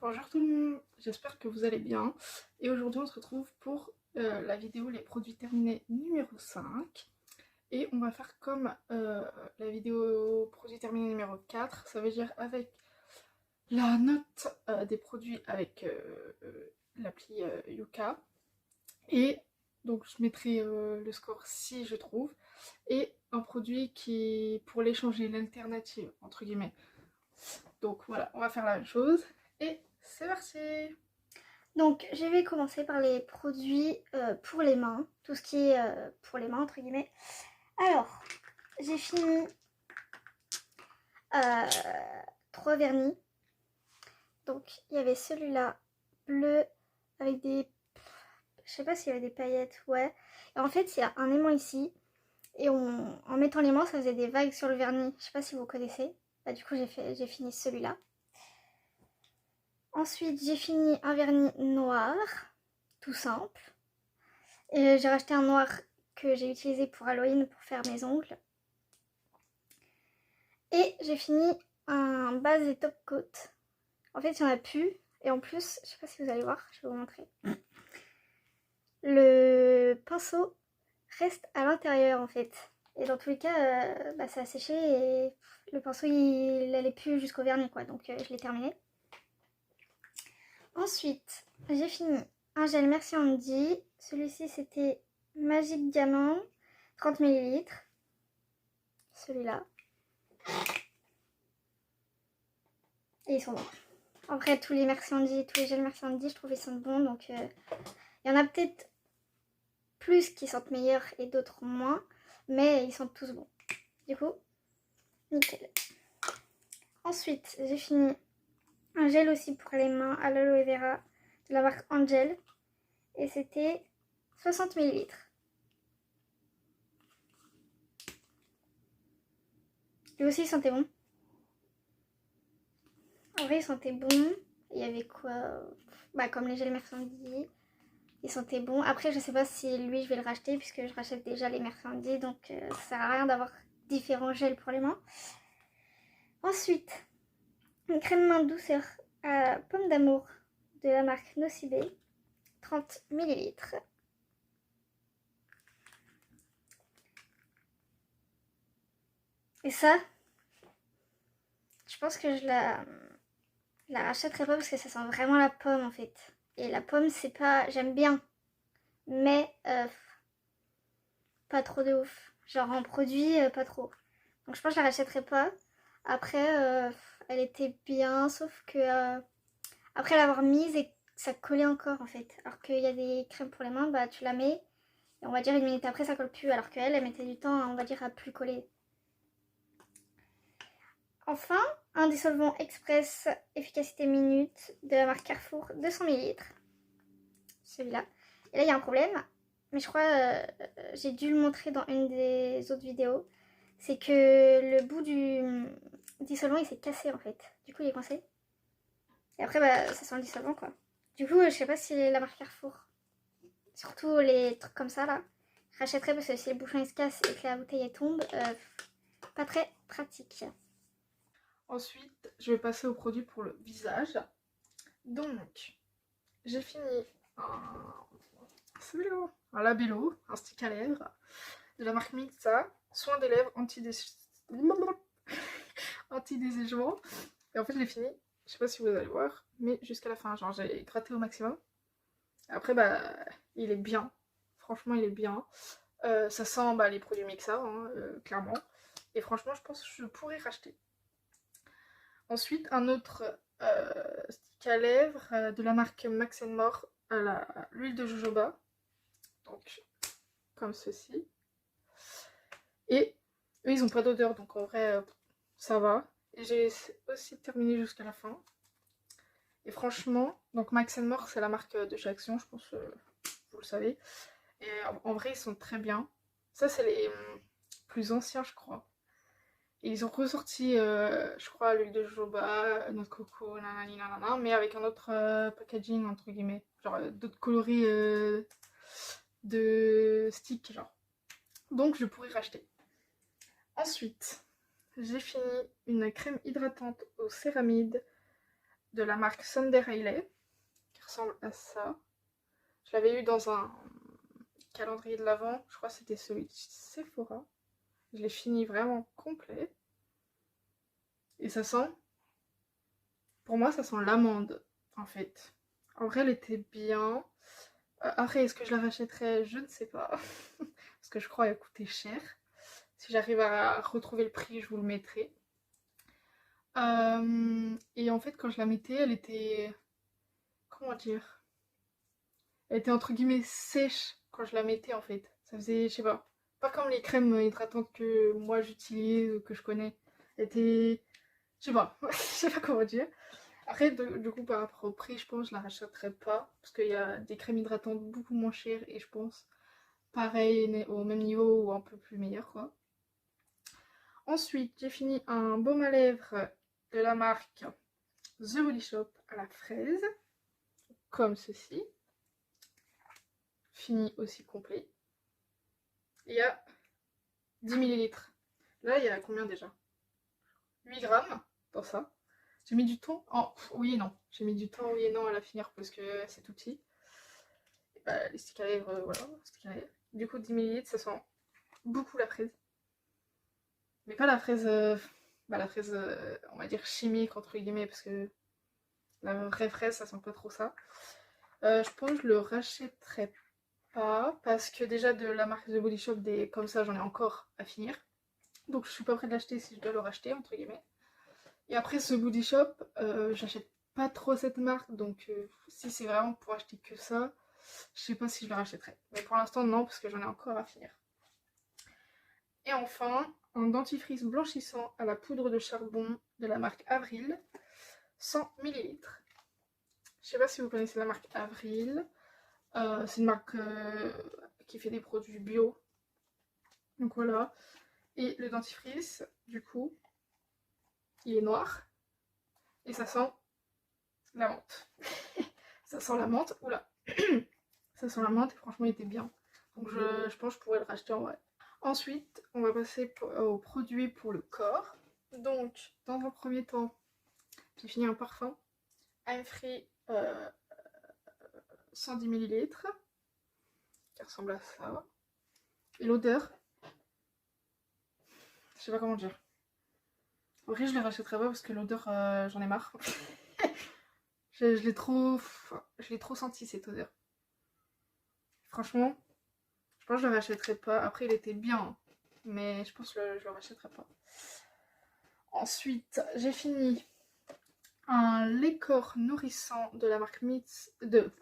Bonjour tout le monde, j'espère que vous allez bien. Et aujourd'hui on se retrouve pour la vidéo les produits terminés numéro 5. Et on va faire comme la vidéo produits terminés numéro 4, ça veut dire avec la note des produits avec l'appli Yuka. Et donc je mettrai le score si je trouve. Et un produit qui pour l'échanger, l'alternative entre guillemets. Donc voilà, on va faire la même chose. Et c'est parti! Donc je vais commencer par les produits pour les mains, tout ce qui est pour les mains entre guillemets. Alors, j'ai fini 3 vernis. Donc il y avait celui-là bleu avec des... Je sais pas s'il y avait des paillettes, ouais. Et en fait il y a un aimant ici. Et en mettant l'aimant ça faisait des vagues sur le vernis. Je sais pas si vous connaissez. Bah, du coup j'ai fini celui-là. Ensuite j'ai fini un vernis noir, tout simple. Et j'ai racheté un noir que j'ai utilisé pour Halloween pour faire mes ongles. Et j'ai fini un base et top coat. En fait, il y en a plus. Et en plus, je sais pas si vous allez voir, je vais vous montrer. Le pinceau reste à l'intérieur en fait. Et dans tous les cas, ça a séché et le pinceau il allait plus jusqu'au vernis quoi. Donc je l'ai terminé. Ensuite, j'ai fini un gel Merci Andy. Celui-ci c'était Magic Diamant, 30 ml. Celui-là. Et ils sont bons. En vrai, tous les Merci Andy, tous les gels Merci Andy, je trouve ils sentent bons. Donc, il y en a peut-être plus qui sentent meilleurs et d'autres moins. Mais ils sentent tous bons. Du coup, nickel. Ensuite, j'ai fini un gel aussi pour les mains à l'aloe vera de la marque Angel. Et c'était 60 ml. Lui aussi, il sentait bon. En vrai, il sentait bon. Il y avait quoi? Comme les gels Merci Andy. Il sentait bon. Après, je sais pas si lui, je vais le racheter puisque je rachète déjà les Merci Andy. Donc, ça sert à rien d'avoir différents gels pour les mains. Ensuite, une crème main douceur à pomme d'amour de la marque Nocibé. 30 ml. Et ça, je pense que je la rachèterai pas parce que ça sent vraiment la pomme en fait. Et la pomme, c'est pas... J'aime bien. Mais pas trop de ouf. Genre en produit, pas trop. Donc je pense que je la rachèterai pas. Après, elle était bien, sauf que après l'avoir mise et ça collait encore en fait. Alors qu'il y a des crèmes pour les mains, bah tu la mets et on va dire une minute après ça colle plus. Alors qu'elle, elle mettait du temps, on va dire, à plus coller. Enfin, un dissolvant express efficacité minute de la marque Carrefour, 200 ml. Celui-là. Et là il y a un problème, mais je crois j'ai dû le montrer dans une des autres vidéos. C'est que le bout du dissolvant il s'est cassé en fait. Du coup il est coincé. Et après ça sent le dissolvant quoi. Du coup je sais pas si la marque Carrefour, surtout les trucs comme ça là, je rachèterais parce que si les bouchons ils se cassent et que la bouteille elle tombe, pas très pratique. Ensuite, je vais passer au produit pour le visage. Donc, j'ai fini un labello, un stick à lèvres de la marque Mixa, soin des lèvres anti-désèchement. Et en fait, je l'ai fini, je sais pas si vous allez voir, mais jusqu'à la fin, genre j'ai gratté au maximum. Après, il est bien, franchement, il est bien. Ça sent les produits Mixa, hein, clairement. Et franchement, je pense que je pourrais racheter. Ensuite, un autre stick à lèvres de la marque Max More à l'huile de jojoba. Donc, comme ceci. Et eux, ils n'ont pas d'odeur, donc en vrai, ça va. Et j'ai aussi terminé jusqu'à la fin. Et franchement, donc Max More, c'est la marque de chez Action, je pense vous le savez. Et en vrai, ils sont très bien. Ça, c'est les plus anciens, je crois. Et ils ont ressorti, je crois, l'huile de jojoba, noix de coco, nanani nanana, mais avec un autre packaging, entre guillemets. Genre d'autres coloris de stick, genre. Donc je pourrais racheter. Ensuite, j'ai fini une crème hydratante au céramide de la marque Sunday Riley, qui ressemble à ça. Je l'avais eu dans un calendrier de l'Avent, je crois que c'était celui de Sephora. Je l'ai fini vraiment complet. Et ça sent, pour moi ça sent l'amande en fait. En vrai elle était bien. Après est-ce que je la rachèterais? Je ne sais pas. Parce que je crois qu'elle coûtait cher. Si j'arrive à retrouver le prix je vous le mettrai. Et en fait quand je la mettais elle était... Comment dire? Elle était entre guillemets sèche quand je la mettais en fait. Ça faisait, je sais pas comme les crèmes hydratantes que moi j'utilise ou que je connais. Elle était, je sais pas, je sais pas comment dire. Après, du coup, par rapport au prix, je pense que je la rachèterai pas. Parce qu'il y a des crèmes hydratantes beaucoup moins chères et je pense pareil, au même niveau ou un peu plus meilleur quoi. Ensuite, j'ai fini un baume à lèvres de la marque The Body Shop à la fraise. Comme ceci. Fini aussi complet. Il y a 10 millilitres. Là, il y a combien déjà? 8 grammes dans ça. J'ai mis du temps. Oh, oui et non. J'ai mis du temps, oui et non, à la finir parce que c'est tout petit. Et bah, les sticks à lèvres, voilà. Sticks à lèvres. Du coup, 10 millilitres, ça sent beaucoup la fraise. Mais pas la fraise, la fraise, on va dire chimique, entre guillemets, parce que la vraie fraise, ça sent pas trop ça. Je pense que je le rachèterai pas parce que déjà de la marque The Body Shop, des comme ça, j'en ai encore à finir. Donc je suis pas prête de l'acheter si je dois le racheter, entre guillemets. Et après ce Body Shop, j'achète pas trop cette marque, donc si c'est vraiment pour acheter que ça, je sais pas si je le rachèterai. Mais pour l'instant non, parce que j'en ai encore à finir. Et enfin, un dentifrice blanchissant à la poudre de charbon de la marque Avril, 100 ml. Je sais pas si vous connaissez la marque Avril. C'est une marque qui fait des produits bio. Donc voilà. Et le dentifrice, du coup, il est noir. Et ça sent la menthe. Ça sent la menthe. Oula. Ça sent la menthe et franchement il était bien. Donc je pense que je pourrais le racheter en vrai. Ensuite, on va passer aux produits pour le corps. Donc, dans un premier temps, j'ai fini un parfum. I'm Free 110 ml. Qui ressemble à ça. Et l'odeur, je sais pas comment dire. En vrai, je le rachèterai pas parce que l'odeur, j'en ai marre. je l'ai trop senti cette odeur. Franchement, je pense que je le rachèterai pas. Après, il était bien, hein, mais je pense que je le rachèterai pas. Ensuite, j'ai fini un lait corps nourrissant de la marque de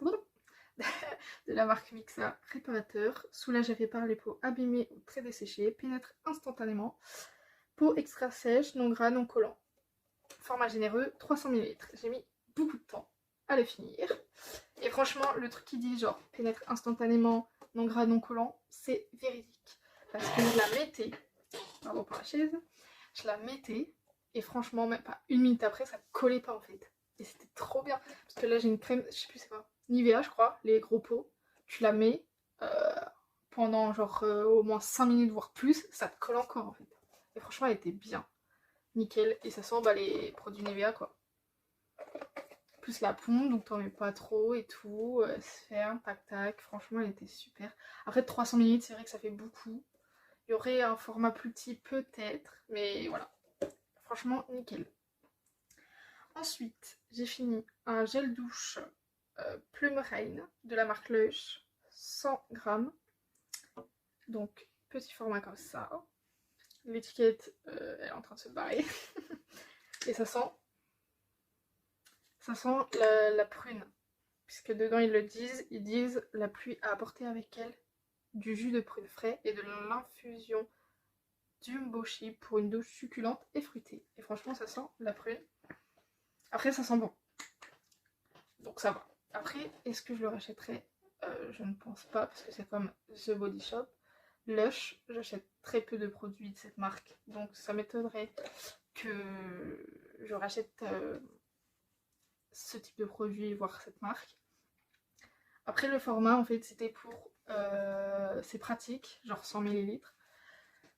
la marque Mixa réparateur. Soulage et répare les peaux abîmées ou très desséchées. Pénètre instantanément. Peau extra sèche, non gras, non collant. Format généreux, 300 ml. J'ai mis beaucoup de temps à le finir. Et franchement, le truc qui dit genre pénètre instantanément, non gras, non collant, c'est véridique. Parce que je la mettais, pardon pour la chaise, je la mettais et franchement, même pas une minute après, ça collait pas en fait. Et c'était trop bien. Parce que là, j'ai une crème, je sais plus c'est quoi, Nivea, je crois, les gros pots. Tu la mets pendant genre au moins 5 minutes, voire plus, ça te colle encore en fait. Et franchement, elle était bien. Nickel. Et ça sent les produits Nivea quoi. Plus la pompe, donc t'en mets pas trop et tout. Se ferme, tac tac. Franchement, elle était super. Après 300 ml, c'est vrai que ça fait beaucoup. Il y aurait un format plus petit peut-être, mais voilà. Franchement, nickel. Ensuite, j'ai fini un gel douche Plume Rain de la marque Lush, 100 grammes. Donc, petit format comme ça. L'étiquette, elle est en train de se barrer. Et ça sent la prune. Puisque dedans, ils disent la pluie a apporté avec elle du jus de prune frais et de l'infusion d'umboshi pour une douche succulente et fruitée. Et franchement, ça sent la prune. Après, ça sent bon. Donc ça va. Après, est-ce que je le rachèterai? Je ne pense pas, parce que c'est comme The Body Shop. Lush, j'achète très peu de produits de cette marque. Donc ça m'étonnerait que je rachète ce type de produit, voire cette marque. Après, le format, en fait, c'était pour... c'est pratique, genre 100 ml.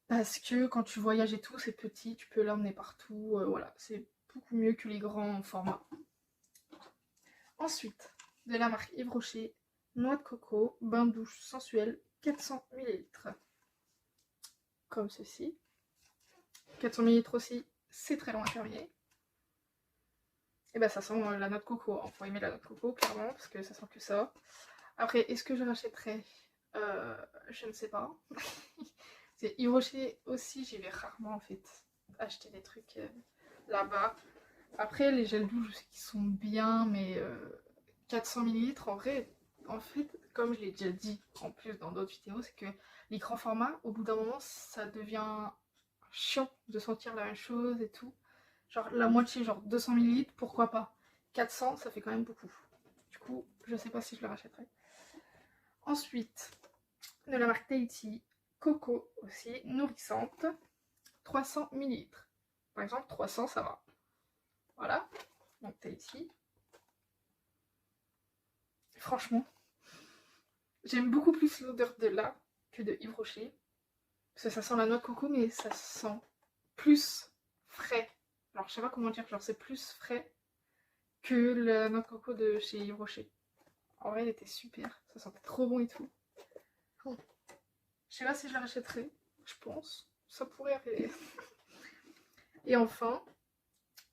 Parce que quand tu voyages et tout, c'est petit, tu peux l'emmener partout. Voilà, c'est beaucoup mieux que les grands formats. Ensuite, de la marque Yves Rocher, noix de coco, bain de douche sensuel, 400 ml. Comme ceci. 400 ml aussi, c'est très long à terminer. Et bah ça sent la noix de coco. Il faut aimer la noix de coco, clairement, parce que ça sent que ça. Après, est-ce que je rachèterais Je ne sais pas. C'est Yves Rocher aussi, j'y vais rarement en fait acheter des trucs là-bas. Après, les gels douche, je sais qu'ils sont bien, mais 400 ml en vrai, en fait, comme je l'ai déjà dit en plus dans d'autres vidéos, c'est que les grands formats, au bout d'un moment, ça devient chiant de sentir la même chose et tout. Genre la moitié, genre 200 ml, pourquoi pas. 400, ça fait quand même beaucoup. Du coup, je sais pas si je le rachèterai. Ensuite, de la marque Tahiti, Coco aussi, nourrissante, 300 ml. Par exemple, 300, ça va. Voilà, donc Tahiti. Franchement, j'aime beaucoup plus l'odeur de là que de Yves Rocher. Parce que ça sent la noix de coco, mais ça sent plus frais. Alors, je sais pas comment dire, genre c'est plus frais que la noix de coco de chez Yves Rocher. En vrai, elle était super, ça sentait trop bon et tout. Bon. Je sais pas si je la rachèterai, je pense. Ça pourrait arriver. Et enfin,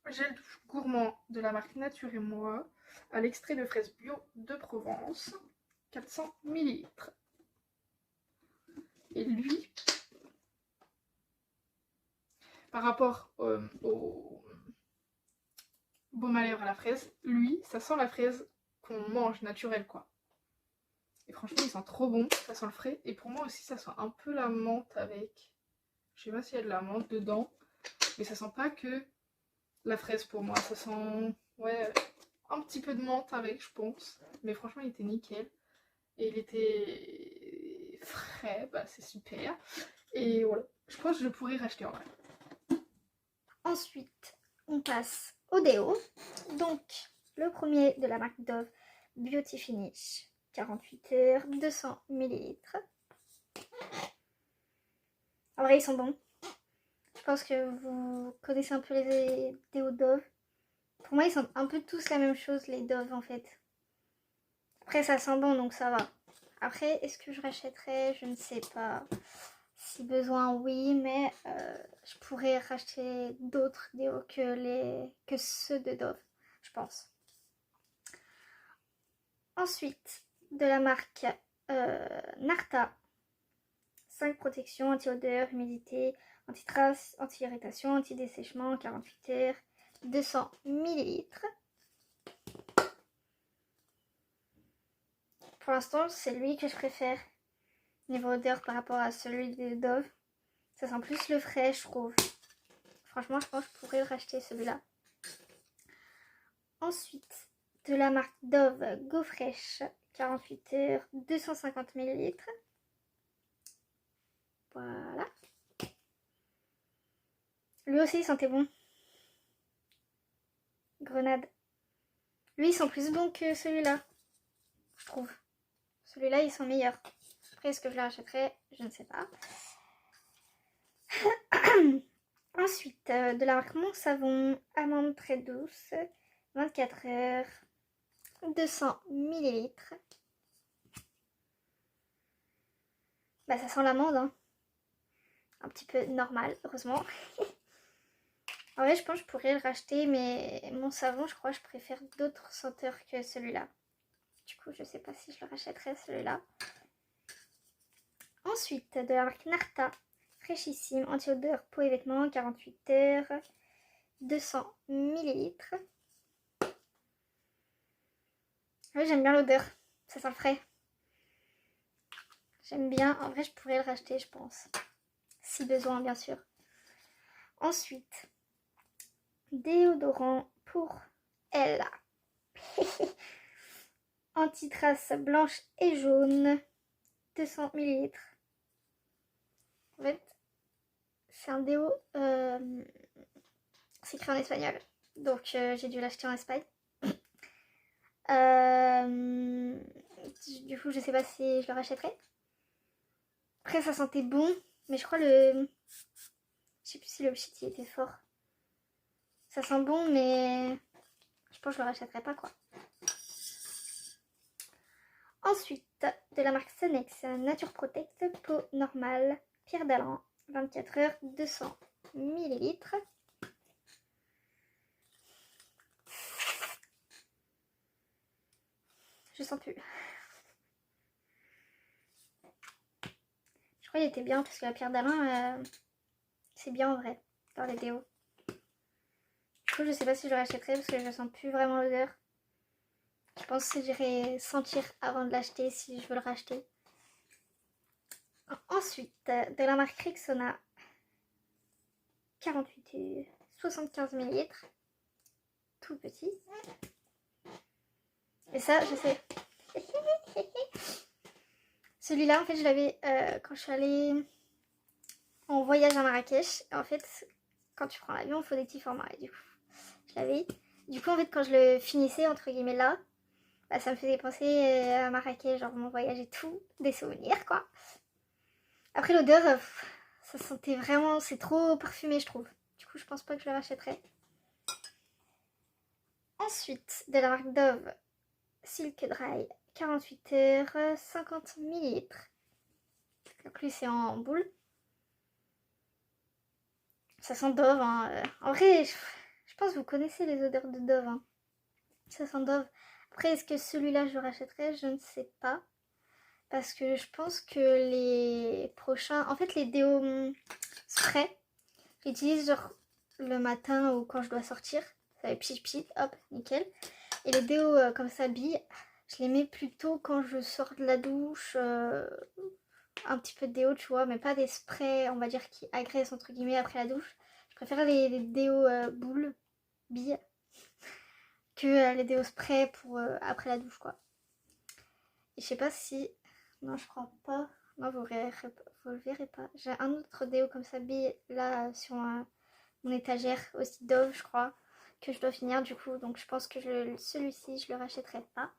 gel douche gourmand de la marque Nature et Moi, à l'extrait de fraise bio de Provence, 400 ml. Et lui, par rapport au baume à lèvres à la fraise, lui, ça sent la fraise qu'on mange naturelle, quoi. Et franchement, il sent trop bon, ça sent le frais. Et pour moi aussi, ça sent un peu la menthe avec. Je sais pas s'il y a de la menthe dedans, mais ça sent pas que la fraise pour moi. Ça sent, ouais, un petit peu de menthe avec, je pense. Mais franchement, il était nickel. Et il était frais, bah c'est super. Et voilà, je pense que je pourrais racheter en vrai. Ensuite, on passe au déo. Donc, le premier de la marque Dove, Beauty Finish, 48 heures, 200 ml. En vrai, ils sont bons. Je pense que vous connaissez un peu les déos Dove. Pour moi, ils sont un peu tous la même chose, les Dove, en fait. Après, ça sent bon, donc ça va. Après, est-ce que je rachèterais? Je ne sais pas. Si besoin, oui, mais je pourrais racheter d'autres déos que ceux de Dove, je pense. Ensuite, de la marque Narta, 5 protections anti-odeur, humidité, anti-trace, anti-irritation, anti-dessèchement, 48 heures, 200 ml. Pour l'instant, c'est lui que je préfère niveau odeur par rapport à celui de Dove. Ça sent plus le frais, je trouve. Franchement, je pense que je pourrais le racheter celui-là. Ensuite, de la marque Dove Go Fresh, 48 heures, 250 ml. Voilà. Lui aussi, il sentait bon. Grenade. Lui, il sent plus bon que celui-là, je trouve. Celui-là, il sent meilleur. Après, est-ce que je le rachèterai? Je ne sais pas. Ensuite, de la marque Mon Savon, amande très douce, 24 heures, 200 ml. Bah, ça sent l'amande, hein. Un petit peu normal, heureusement. En vrai, je pense que je pourrais le racheter, mais mon savon, je crois que je préfère d'autres senteurs que celui-là. Du coup, je sais pas si je le rachèterai celui-là. Ensuite, de la marque Narta, fraîchissime, anti-odeur, peau et vêtements, 48 heures, 200 ml. Oui, j'aime bien l'odeur, ça sent frais. J'aime bien, en vrai, je pourrais le racheter, je pense. Si besoin, bien sûr. Ensuite, déodorant pour elle. Anti-trace blanche et jaune, 200 ml. En fait, c'est un déo, c'est écrit en espagnol, donc j'ai dû l'acheter en Espagne. Du coup, je sais pas si je le rachèterai. Après, ça sentait bon, mais je crois je sais plus si le shit il était fort. Ça sent bon, mais je pense que je le rachèterai pas, quoi. Ensuite, de la marque Sonex Nature Protect, peau normale, Pierre d'Alan, 24 heures, 200 ml. Je sens plus. Je crois qu'il était bien parce que la Pierre d'Alan, c'est bien en vrai dans les déos. Du coup, je sais pas si je le rachèterai parce que je sens plus vraiment l'odeur. Je pense que j'irai sentir avant de l'acheter si je veux le racheter. Ensuite, de la marque Rexona, 48 75 ml. Tout petit. Et ça, je sais. Celui-là, en fait, je l'avais quand je suis allée en voyage à Marrakech. Et en fait, quand tu prends l'avion, il faut des petits formats. Et du coup, je l'avais. Du coup, en fait, quand je le finissais, entre guillemets, là, bah, ça me faisait penser à Marrakech, genre mon voyage et tout. Des souvenirs, quoi. Après, l'odeur, ça sentait vraiment... C'est trop parfumé, je trouve. Du coup, je pense pas que je le rachèterai. Ensuite, de la marque Dove, Silk Dry, 48 heures, 50 ml. Donc lui, c'est en boule. Ça sent Dove, hein. En vrai, je pense que vous connaissez les odeurs de Dove, hein. Ça sent Dove. Après, est-ce que celui-là, je le rachèterai? Je ne sais pas. Parce que je pense que les prochains... En fait, les déos spray, j'utilise genre le matin ou quand je dois sortir. Ça fait pchit pchit, hop, nickel. Et les déos comme ça, billes, je les mets plutôt quand je sors de la douche. Un petit peu de déo, tu vois, mais pas des sprays, on va dire, qui agressent entre guillemets après la douche. Je préfère les déos boules, billes, que les déos spray pour après la douche, quoi. Et je sais pas si... Non, je crois pas. Non, vous le verrez pas. J'ai un autre déo comme ça, bille, là, sur mon étagère, aussi Dove, je crois, que je dois finir, du coup. Donc, je pense que celui-ci, je le rachèterai pas.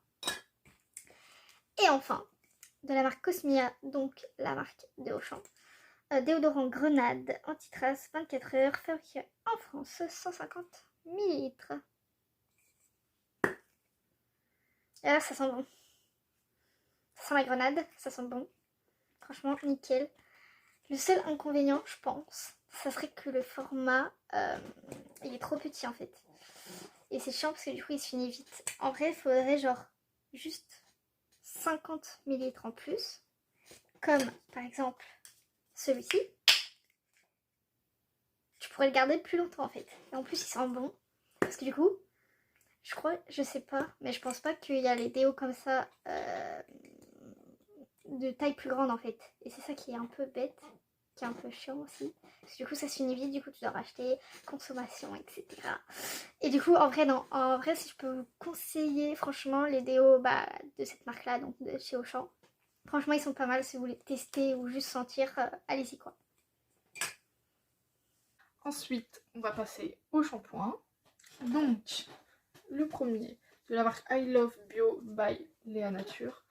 Et enfin, de la marque Cosmia, donc la marque de Auchan. Déodorant Grenade, anti-trace, 24 heures, fabriqué en France, 150 ml. Et là, ça sent bon. Ça sent la grenade, ça sent bon. Franchement, nickel. Le seul inconvénient, je pense, ça serait que le format, il est trop petit en fait. Et c'est chiant parce que du coup, il se finit vite. En vrai, il faudrait genre juste 50 ml en plus. Comme par exemple celui-ci. Tu pourrais le garder plus longtemps en fait. Et en plus, il sent bon. Parce que du coup, je crois, je sais pas, mais je pense pas qu'il y a les déos comme ça de taille plus grande en fait. Et c'est ça qui est un peu bête, qui est un peu chiant aussi. Parce que du coup, ça se finit vite, du coup, tu dois racheter, consommation, etc. Et du coup, en vrai, non. En vrai, si je peux vous conseiller, franchement, les déos de cette marque-là, donc de chez Auchan. Franchement, ils sont pas mal si vous voulez tester ou juste sentir. Allez-y, quoi. Ensuite, on va passer au shampoing. Donc, le premier de la marque I Love Bio by Léa Nature.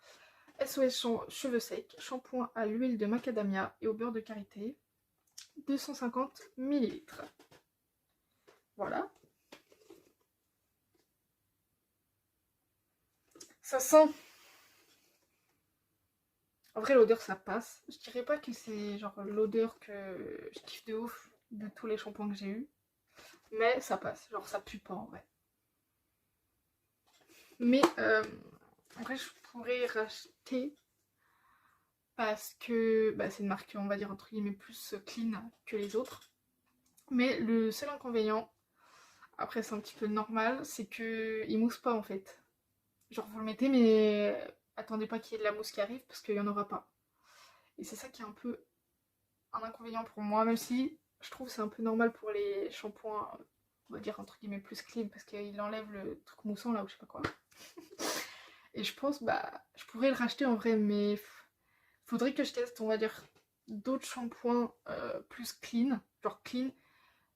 SOS cheveux secs, shampoing à l'huile de macadamia et au beurre de karité, 250 ml. Voilà. Ça sent... En vrai, l'odeur, ça passe. Je dirais pas que c'est genre l'odeur que je kiffe de ouf de tous les shampoings que j'ai eu. Mais ça passe. Genre, ça pue pas en vrai. Mais en vrai, je pourrais racheter parce que c'est une marque, on va dire, entre guillemets, plus clean que les autres. Mais le seul inconvénient, après c'est un petit peu normal, c'est que il mousse pas en fait. Genre vous le mettez mais attendez pas qu'il y ait de la mousse qui arrive parce qu'il y en aura pas. Et c'est ça qui est un peu un inconvénient pour moi, même si je trouve que c'est un peu normal pour les shampoings, on va dire entre guillemets plus clean parce qu'il enlève le truc moussant là ou je sais pas quoi. Et je pense je pourrais le racheter en vrai mais faudrait que je teste on va dire d'autres shampoings plus clean, genre clean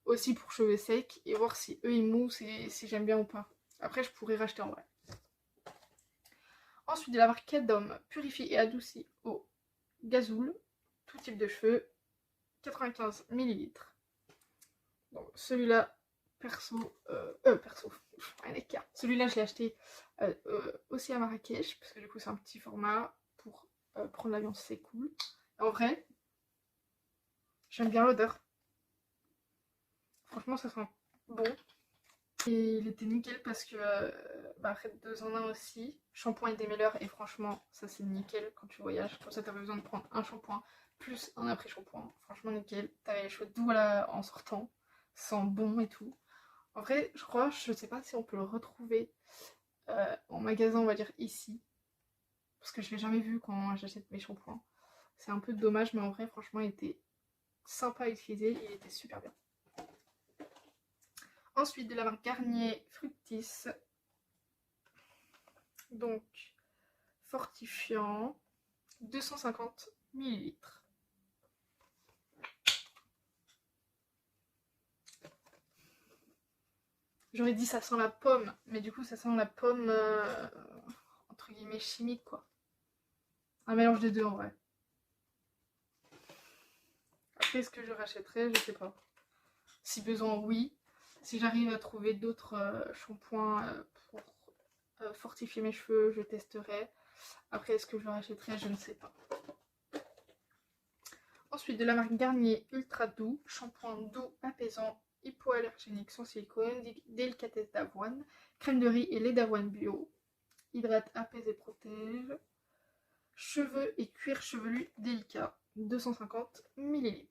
aussi pour cheveux secs et voir si eux ils moussent et si j'aime bien ou pas. Après je pourrais racheter en vrai. Ensuite de la marque Cadom, purifié et adouci au gazoul, tout type de cheveux, 95 ml. Donc celui-là, perso, rien d'écart. Celui-là, je l'ai acheté aussi à Marrakech, parce que du coup, c'est un petit format pour prendre l'avion, c'est cool. Et en vrai, j'aime bien l'odeur. Franchement, ça sent bon. Et il était nickel parce que, après 2 en 1 aussi, shampoing et démêleur, et franchement, ça c'est nickel quand tu voyages. Comme ça, t'as pas besoin de prendre un shampoing plus un après-shampoing. Franchement, nickel. T'as les cheveux doux en sortant, ça sent bon et tout. En vrai, je crois, je sais pas si on peut le retrouver en magasin, on va dire ici. Parce que je l'ai jamais vu quand j'achète mes shampoings. C'est un peu dommage, mais en vrai, franchement, il était sympa à utiliser, il était super bien. Ensuite, de la marque Garnier Fructis. Donc, fortifiant, 250 ml. J'aurais dit ça sent la pomme, mais du coup ça sent la pomme entre guillemets chimique quoi. Un mélange des deux en vrai. Après est-ce que je rachèterai, je sais pas. Si besoin oui. Si j'arrive à trouver d'autres shampoings pour fortifier mes cheveux, je testerai. Après est-ce que je rachèterai, je ne sais pas. Ensuite de la marque Garnier Ultra Doux, shampoing doux apaisant, hypoallergénique sans silicone, délicatesse d'avoine, crème de riz et lait d'avoine bio, hydrate, apaise et protège, cheveux et cuir chevelu délicat, 250 ml.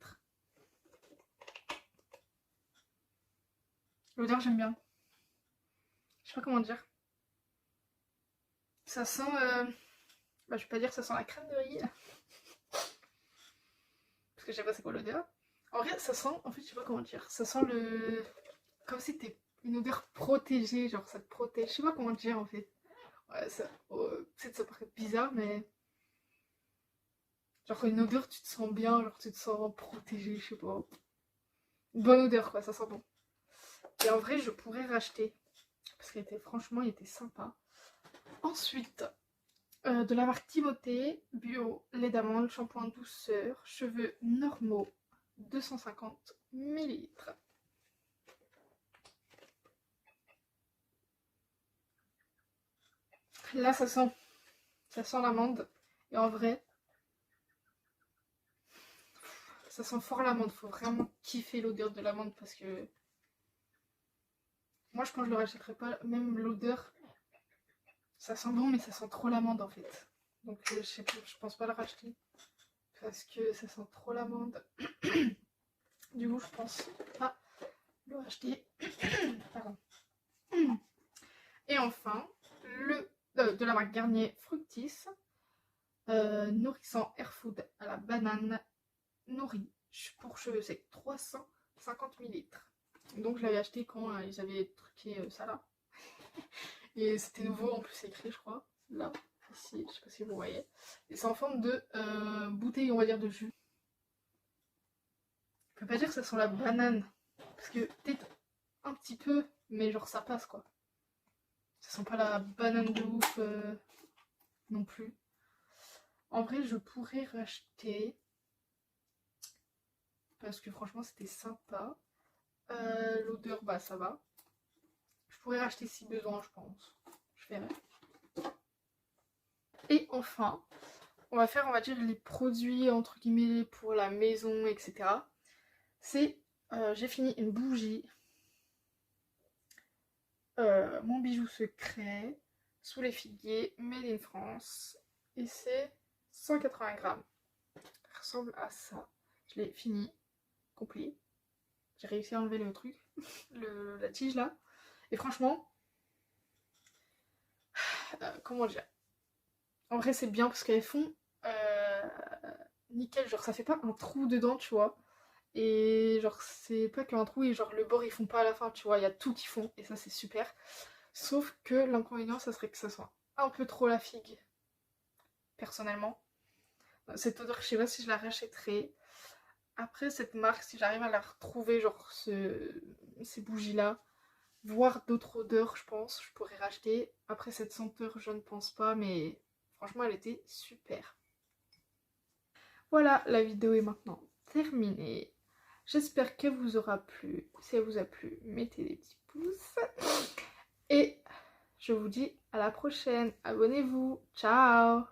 L'odeur j'aime bien. Je sais pas comment dire. Ça sent... je vais pas dire que ça sent la crème de riz. Parce que je sais pas c'est quoi l'odeur. En vrai ça sent, en fait je sais pas comment dire. Ça sent le... Comme si c'était une odeur protégée, genre ça te protège. Je sais pas comment dire en fait. Ouais, ça, peut-être ça paraît bizarre, mais genre une odeur, tu te sens bien, genre tu te sens protégé, je sais pas. Une bonne odeur quoi, ça sent bon. Et en vrai, je pourrais racheter parce qu'il était franchement, il était sympa. Ensuite, de la marque Timothée, bio, lait d'amande, shampoing douceur, cheveux normaux, 250 ml. Là, ça sent l'amande. Et en vrai, ça sent fort l'amande. Faut vraiment kiffer l'odeur de l'amande parce que moi, je pense que je le rachèterais pas. Même l'odeur, ça sent bon, mais ça sent trop l'amande en fait. Donc, je sais pas, je pense pas le racheter parce que ça sent trop l'amande. Du coup, je pense pas le racheter. Pardon. Et enfin, de la marque Garnier Fructis, nourrissant Air Food à la banane nourri pour cheveux secs, 350 ml. Donc je l'avais acheté quand ils avaient truqué ça là. Et c'était nouveau en plus écrit je crois. Là, ici, je sais pas si vous voyez. Et c'est en forme de bouteille on va dire de jus. Je peux pas dire que ça sent la banane. Parce que peut-être un petit peu, mais genre ça passe quoi. Ça sent pas la banane de ouf non plus. En vrai je pourrais racheter. Parce que franchement c'était sympa. L'odeur bah ça va. Je pourrais racheter si besoin je pense. Je verrai. Et enfin, on va faire on va dire les produits entre guillemets pour la maison etc. C'est j'ai fini une bougie. Mon bijou secret sous les figuiers made in France et c'est 180 grammes. Ça ressemble à ça. Je l'ai fini, complet. J'ai réussi à enlever le truc, la tige là. Et franchement, comment dire, en vrai c'est bien parce qu'elles font nickel, genre ça fait pas un trou dedans tu vois. Et genre c'est pas qu'un trou et genre le bord ils font pas à la fin tu vois, il y a tout qui font et ça c'est super. Sauf que l'inconvénient ça serait que ça soit un peu trop la figue, personnellement. Cette odeur je sais pas si je la rachèterai. Après cette marque si j'arrive à la retrouver genre ces bougies là, voire d'autres odeurs je pense, je pourrais racheter. Après cette senteur je ne pense pas mais franchement elle était super. Voilà, la vidéo est maintenant terminée. J'espère qu'elle vous aura plu. Si elle vous a plu, mettez des petits pouces. Et je vous dis à la prochaine. Abonnez-vous. Ciao!